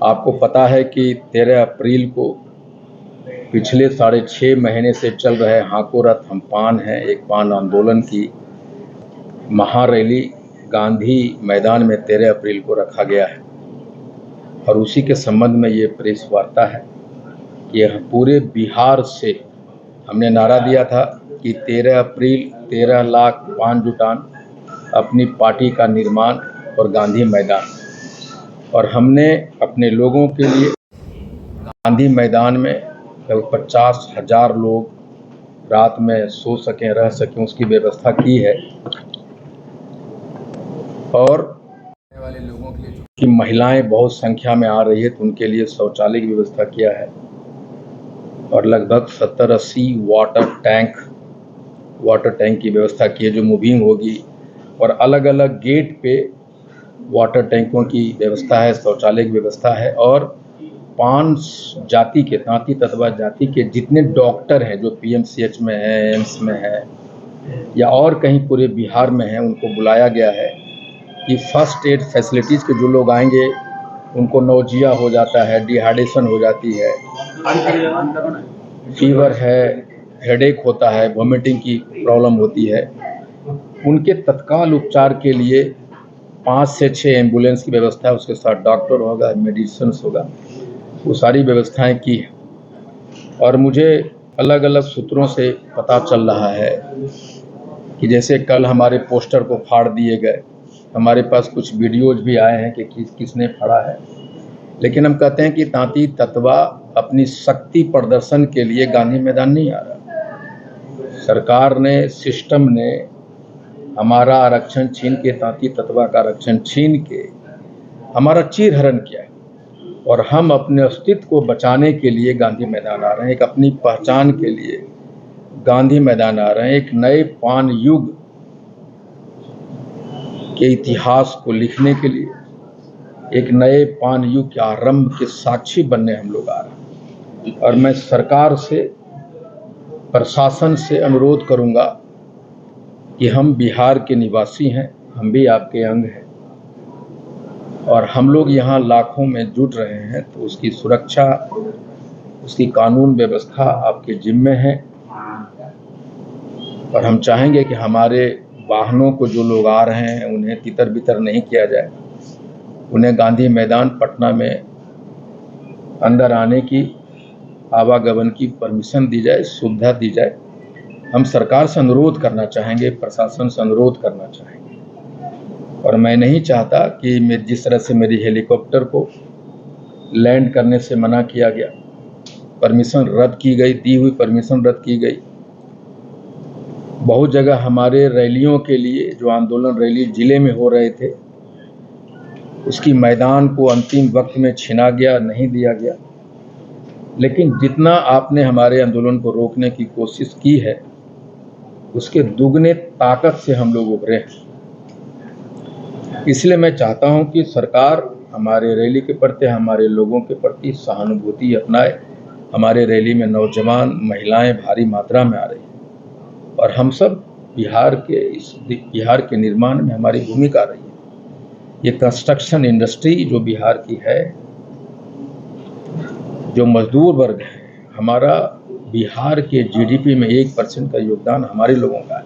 आपको पता है कि 13 अप्रैल को पिछले 6.5 महीने से चल रहे हाको रथ हम पान है एक पान आंदोलन की महारैली गांधी मैदान में 13 अप्रैल को रखा गया है और उसी के संबंध में ये प्रेस वार्ता है। यह पूरे बिहार से हमने नारा दिया था कि 13 अप्रैल 13 लाख पान जुटान, अपनी पार्टी का निर्माण और गांधी मैदान। और हमने अपने लोगों के लिए गांधी मैदान में लगभग 50,000 लोग रात में सो सकें, रह सकें, उसकी व्यवस्था की है। और वाले लोगों के लिए कि महिलाएं बहुत संख्या में आ रही है तो उनके लिए शौचालय की व्यवस्था किया है और लगभग 70-80 वाटर टैंक की व्यवस्था की है जो मूविंग होगी और अलग अलग गेट पे वाटर टैंकों की व्यवस्था है, शौचालय की व्यवस्था है। और 5 जाति के तांती ततवा जाति के जितने डॉक्टर हैं जो PMCH में है, एम्स में है या और कहीं पूरे बिहार में है, उनको बुलाया गया है कि फर्स्ट एड फैसिलिटीज़ के जो लोग आएंगे उनको नौजिया हो जाता है, डिहाइड्रेशन हो जाती है, फीवर है, हेडेक होता है, वॉमिटिंग की प्रॉब्लम होती है, उनके तत्काल उपचार के लिए 5 से 6 एम्बुलेंस की व्यवस्था है, उसके साथ डॉक्टर होगा, मेडिसिन होगा, वो सारी व्यवस्थाएं की है। और मुझे अलग अलग सूत्रों से पता चल रहा है कि जैसे कल हमारे पोस्टर को फाड़ दिए गए, हमारे पास कुछ वीडियोज भी आए हैं कि किसने फाड़ा है, लेकिन हम कहते हैं कि तांती ततवा अपनी शक्ति प्रदर्शन के लिए गांधी मैदान नहीं आ रहा। सरकार ने, सिस्टम ने हमारा आरक्षण छीन के, तांती ततवा का आरक्षण छीन के हमारा चीरहरण किया है और हम अपने अस्तित्व को बचाने के लिए गांधी मैदान आ रहे हैं, एक अपनी पहचान के लिए गांधी मैदान आ रहे हैं, एक नए पान युग के इतिहास को लिखने के लिए, एक नए पान युग के आरंभ के साक्षी बनने हम लोग आ रहे हैं। और मैं सरकार से, प्रशासन से अनुरोध करूंगा कि हम बिहार के निवासी हैं, हम भी आपके अंग हैं और हम लोग यहाँ लाखों में जुट रहे हैं, तो उसकी सुरक्षा, उसकी कानून व्यवस्था आपके जिम्मे है। और हम चाहेंगे कि हमारे वाहनों को जो लोग आ रहे हैं उन्हें तितर बितर नहीं किया जाए, उन्हें गांधी मैदान पटना में अंदर आने की, आवागमन की परमिशन दी जाए, सुविधा दी जाए। हम सरकार से अनुरोध करना चाहेंगे, प्रशासन से अनुरोध करना चाहेंगे। और मैं नहीं चाहता कि जिस तरह से मेरी हेलीकॉप्टर को लैंड करने से मना किया गया, परमिशन रद्द की गई, दी हुई परमिशन रद्द की गई। बहुत जगह हमारे रैलियों के लिए जो आंदोलन रैली जिले में हो रहे थे, उसकी मैदान को अंतिम वक्त में छीना गया, नहीं दिया गया। लेकिन जितना आपने हमारे आंदोलन को रोकने की कोशिश की है, उसके दुगने ताकत से हम लोग उभरे हैं। इसलिए मैं चाहता हूं कि सरकार हमारे रैली के प्रति, हमारे लोगों के प्रति सहानुभूति अपनाए। हमारे रैली में नौजवान, महिलाएं भारी मात्रा में आ रही हैं और हम सब बिहार के निर्माण में हमारी भूमिका रही है। ये कंस्ट्रक्शन इंडस्ट्री जो बिहार की है, जो मजदूर वर्ग है, हमारा बिहार के GDP में 1% का योगदान हमारे लोगों का है।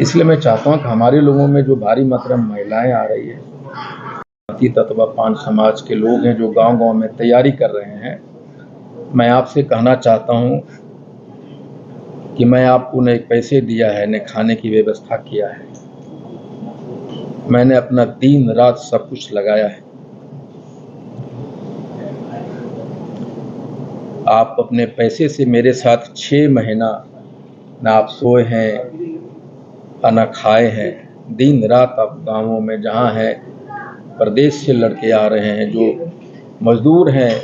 इसलिए मैं चाहता हूं कि हमारे लोगों में जो भारी मात्रा में महिलाएं आ रही है, तांती ततवा पान समाज के लोग हैं जो गांव-गांव में तैयारी कर रहे हैं, मैं आपसे कहना चाहता हूं कि मैं आपको न पैसे दिया है, न खाने की व्यवस्था किया है, मैंने अपना दिन रात सब कुछ लगाया है। आप अपने पैसे से मेरे साथ 6 महीना ना आप सोए हैं, ना खाए हैं, दिन रात आप गांवों में जहां हैं, प्रदेश से लड़के आ रहे हैं, जो मजदूर हैं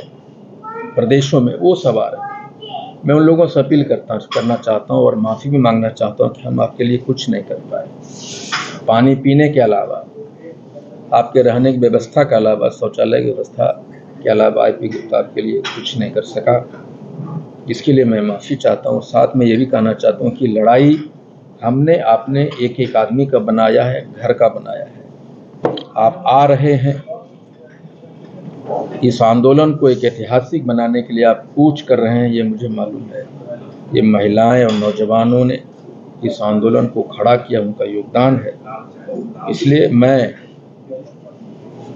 प्रदेशों में, वो सब आ रहे हैं। मैं उन लोगों से अपील करना चाहता हूं और माफ़ी भी मांगना चाहता हूं कि हम आपके लिए कुछ नहीं कर पाए। पानी पीने के अलावा, आपके रहने की व्यवस्था के अलावा, शौचालय की व्यवस्था के अलावा IP गुप्ता आपके लिए कुछ नहीं कर सका। इसके लिए मैं माफ़ी चाहता हूँ। साथ में ये भी कहना चाहता हूँ कि लड़ाई हमने, आपने एक एक आदमी का बनाया है, घर का बनाया है। आप आ रहे हैं, इस आंदोलन को एक ऐतिहासिक बनाने के लिए आप कूच कर रहे हैं, ये मुझे मालूम है। ये महिलाएं और नौजवानों ने इस आंदोलन को खड़ा किया, उनका योगदान है। इसलिए मैं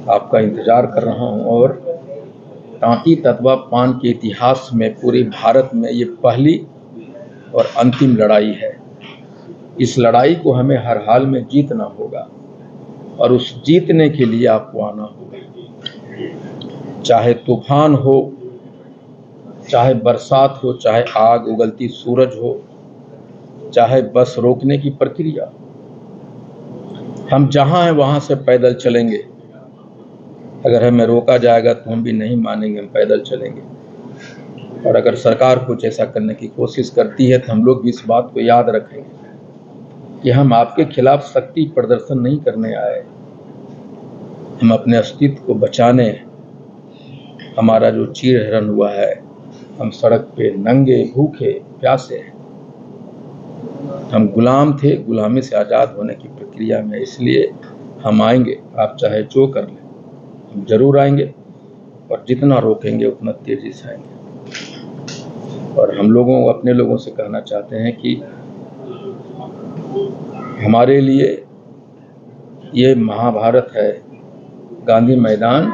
आपका इंतज़ार कर रहा हूं और तांती ततवा पान के इतिहास में पूरे भारत में ये पहली और अंतिम लड़ाई है। इस लड़ाई को हमें हर हाल में जीतना होगा और उस जीतने के लिए आपको आना होगा। चाहे तूफान हो, चाहे बरसात हो, चाहे आग उगलती सूरज हो, चाहे बस रोकने की प्रक्रिया, हम जहां हैं वहां से पैदल चलेंगे। अगर हमें रोका जाएगा तो हम भी नहीं मानेंगे, हम पैदल चलेंगे। और अगर सरकार कुछ ऐसा करने की कोशिश करती है तो हम लोग भी इस बात को याद रखेंगे कि हम आपके खिलाफ शक्ति प्रदर्शन नहीं करने आए, हम अपने अस्तित्व को बचाने। हमारा जो चीरहरण हुआ है, हम सड़क पे नंगे भूखे प्यासे हैं, हम गुलाम थे, गुलामी से आज़ाद होने की प्रक्रिया में। इसलिए हम आएंगे, आप चाहे जो कर लें, हम जरूर आएंगे और जितना रोकेंगे उतना तेजी से आएंगे। और हम लोगों अपने लोगों से कहना चाहते हैं कि हमारे लिए ये महाभारत है, गांधी मैदान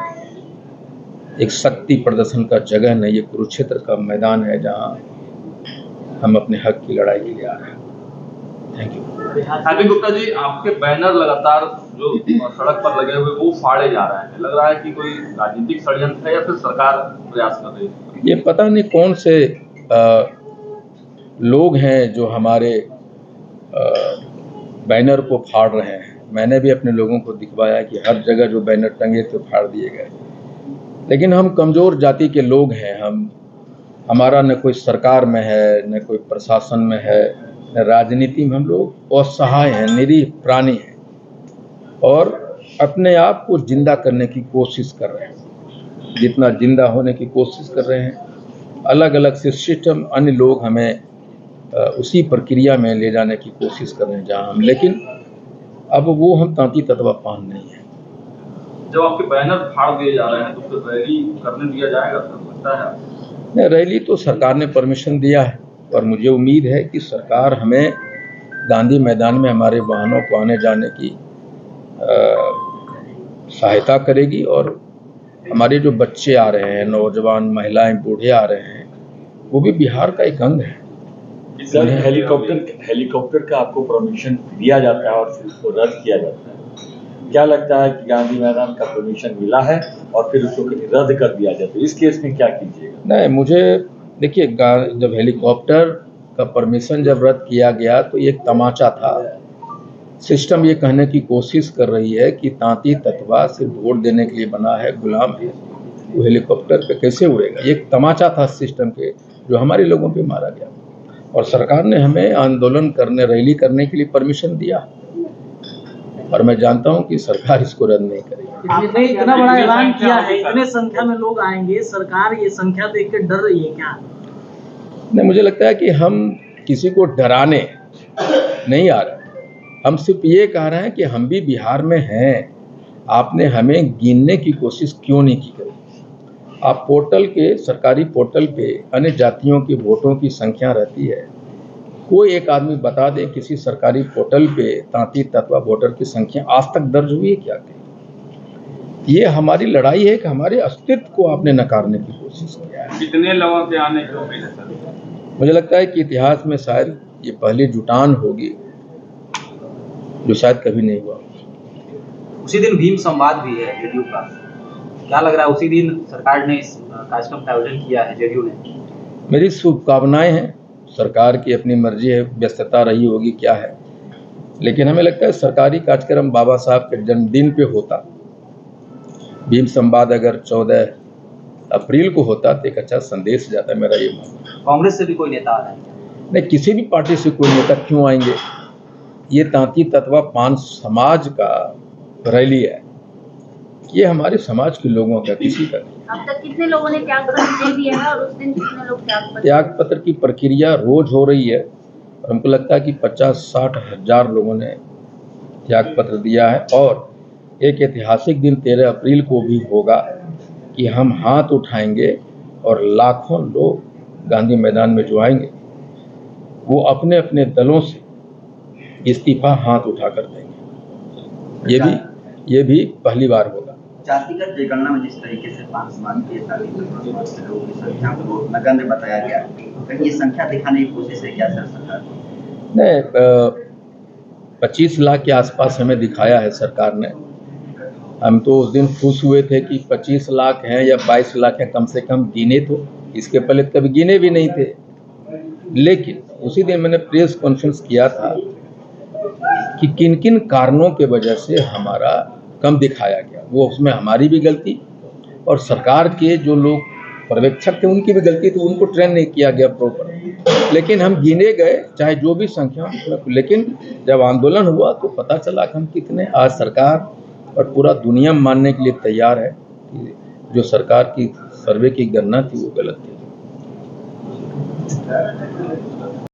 एक शक्ति प्रदर्शन का जगह नहीं, ये कुरुक्षेत्र का मैदान है जहां हम अपने हक की लड़ाई के लिए आ रहे हैं। Thank you. हार्दिक गुप्ता जी, आपके बैनर लगातार जो सड़क पर लगे हुए वो फाड़े जा रहे हैं, लग रहा है कि कोई राजनीतिक षड्यंत्र है या फिर सरकार प्रयास कर रही है? ये पता नहीं कौन से लोग हैं जो हमारे बैनर को फाड़ रहे हैं। मैंने भी अपने लोगों को दिखवाया कि हर जगह जो बैनर टंगे थे फाड़ दिए गए। लेकिन हम कमज़ोर जाति के लोग हैं, हमारा न कोई सरकार में है, न कोई प्रशासन में है, न राजनीति में। हम लोग असहाय हैं, निरीह प्राणी हैं और अपने आप को जिंदा करने की कोशिश कर रहे हैं। जितना जिंदा होने की कोशिश कर रहे हैं, अलग अलग से सिस्टम, अन्य लोग हमें उसी प्रक्रिया में ले जाने की कोशिश कर रहे हैं जहाँ हम, लेकिन अब वो हम तांती ततवा पान नहीं है। जब आपके बैनर फाड़ दिए जा रहे हैं तो फिर रैली करने दिया जाएगा, लगता है? नहीं, रैली तो सरकार ने परमिशन दिया है और मुझे उम्मीद है कि सरकार हमें गांधी मैदान में हमारे वाहनों को आने जाने की सहायता करेगी। और हमारे जो बच्चे आ रहे हैं, नौजवान, महिलाएं, बूढ़े आ रहे हैं, वो भी बिहार का एक अंग है। सर, हेलीकॉप्टर का आपको परमिशन दिया जाता है और फिर उसको रद्द किया जाता है, क्या लगता है कि गांधी मैदान का परमिशन मिला है और फिर उसको रद्द कर दिया जाता है, इस केस में क्या कीजिएगा? नहीं, मुझे देखिए, जब हेलीकॉप्टर का परमिशन जब रद्द किया गया तो एक तमाचा था। सिस्टम ये कहने की कोशिश कर रही है कि तांती ततवा सिर्फ वोट देने के लिए बना है, गुलाम है, वो हेलीकॉप्टर पे कैसे उड़ेगा। ये एक तमाचा था सिस्टम के, जो हमारे लोगों पे मारा गया। और सरकार ने हमें आंदोलन करने, रैली करने के लिए परमिशन दिया और मैं जानता हूं कि सरकार इसको रद्द नहीं करेगी। आपने इतना बड़ा ऐलान किया है, इतने संख्या में लोग आएंगे, सरकार ये संख्या देख के डर रही है क्या? नहीं, मुझे लगता है कि हम किसी को डराने नहीं आ रहे, हम सिर्फ ये कह रहे हैं कि हम भी बिहार में हैं, आपने हमें गिनने की कोशिश क्यों नहीं की? आप पोर्टल के, सरकारी पोर्टल पे अन्य जातियों के वोटों की संख्या रहती है, कोई एक आदमी बता दे किसी सरकारी पोर्टल पे तांती ततवा वोटर की संख्या आज तक दर्ज हुई है क्या? ये हमारी लड़ाई है कि हमारे अस्तित्व को आपने नकारने की कोशिश किया है। कितने लोगों के आने की उम्मीद है सर? मुझे लगता है कि इतिहास में शायद ये पहली जुटान होगी जो शायद कभी नहीं हुआ। उसी दिन भीम संवाद भी है जेडीयू का, क्या लग रहा है? उसी दिन सरकार ने इस कार्यक्रम का आयोजन किया है जेडीयू ने। मेरी शुभकामनाएं हैं, सरकार की अपनी मर्जी है, व्यस्तता रही होगी क्या है, लेकिन हमें लगता है सरकारी कार्यक्रम बाबा साहब के जन्मदिन पे होता। भीम संवाद अगर 14 अप्रैल को होता तो एक अच्छा संदेश जाता है, मेरा ये मानना है। कांग्रेस से भी कोई नेता आ रहे हैं? नहीं, किसी भी पार्टी से कोई नेता क्यों आएंगे? ये तांती ततवा पान समाज का रैली है, ये हमारे समाज के लोगों का, किसी का नहीं। अब तक कितने लोगों ने त्याग पत्र दे दिया है और उस दिन कितने लोग त्याग पत्र की प्रक्रिया रोज हो रही है और हमको लगता है कि 50-60 हजार लोगों ने त्याग पत्र दिया है। और एक ऐतिहासिक दिन 13 अप्रैल को भी होगा कि हम हाथ उठाएंगे और लाखों लोग गांधी मैदान में जो आएंगे वो अपने अपने दलों से इस्तीफा हाथ उठा कर देंगे। ये भी पहली बार होगा। जातिगत जनगणना में जिस तरीके से 5 समाज के लोगों की संख्या को नगण्य बताया गया, कहीं ये संख्या दिखाने की कोशिश है क्या सर सरकार? नहीं, 25 लाख के आसपास हमें दिखाया है सरकार ने। हम तो उस दिन खुश हुए थे कि 25 लाख हैं या 22 लाख हैं, कम से कम गिने तो। इसके पहले कभी गिने भी नहीं थे। लेकिन उसी दिन मैंने प्रेस कॉन्फ्रेंस किया था कि किन किन कारणों के वजह से हमारा कम दिखाया गया। वो उसमें हमारी भी गलती और सरकार के जो लोग पर्यवेक्षक थे उनकी भी गलती थी, उनको ट्रेन नहीं किया गया प्रॉपर। लेकिन हम गिने गए चाहे जो भी संख्या, लेकिन जब आंदोलन हुआ तो पता चला कि हम कितने। आज सरकार और पूरा दुनिया मानने के लिए तैयार है कि जो सरकार की सर्वे की गणना थी वो गलत थी।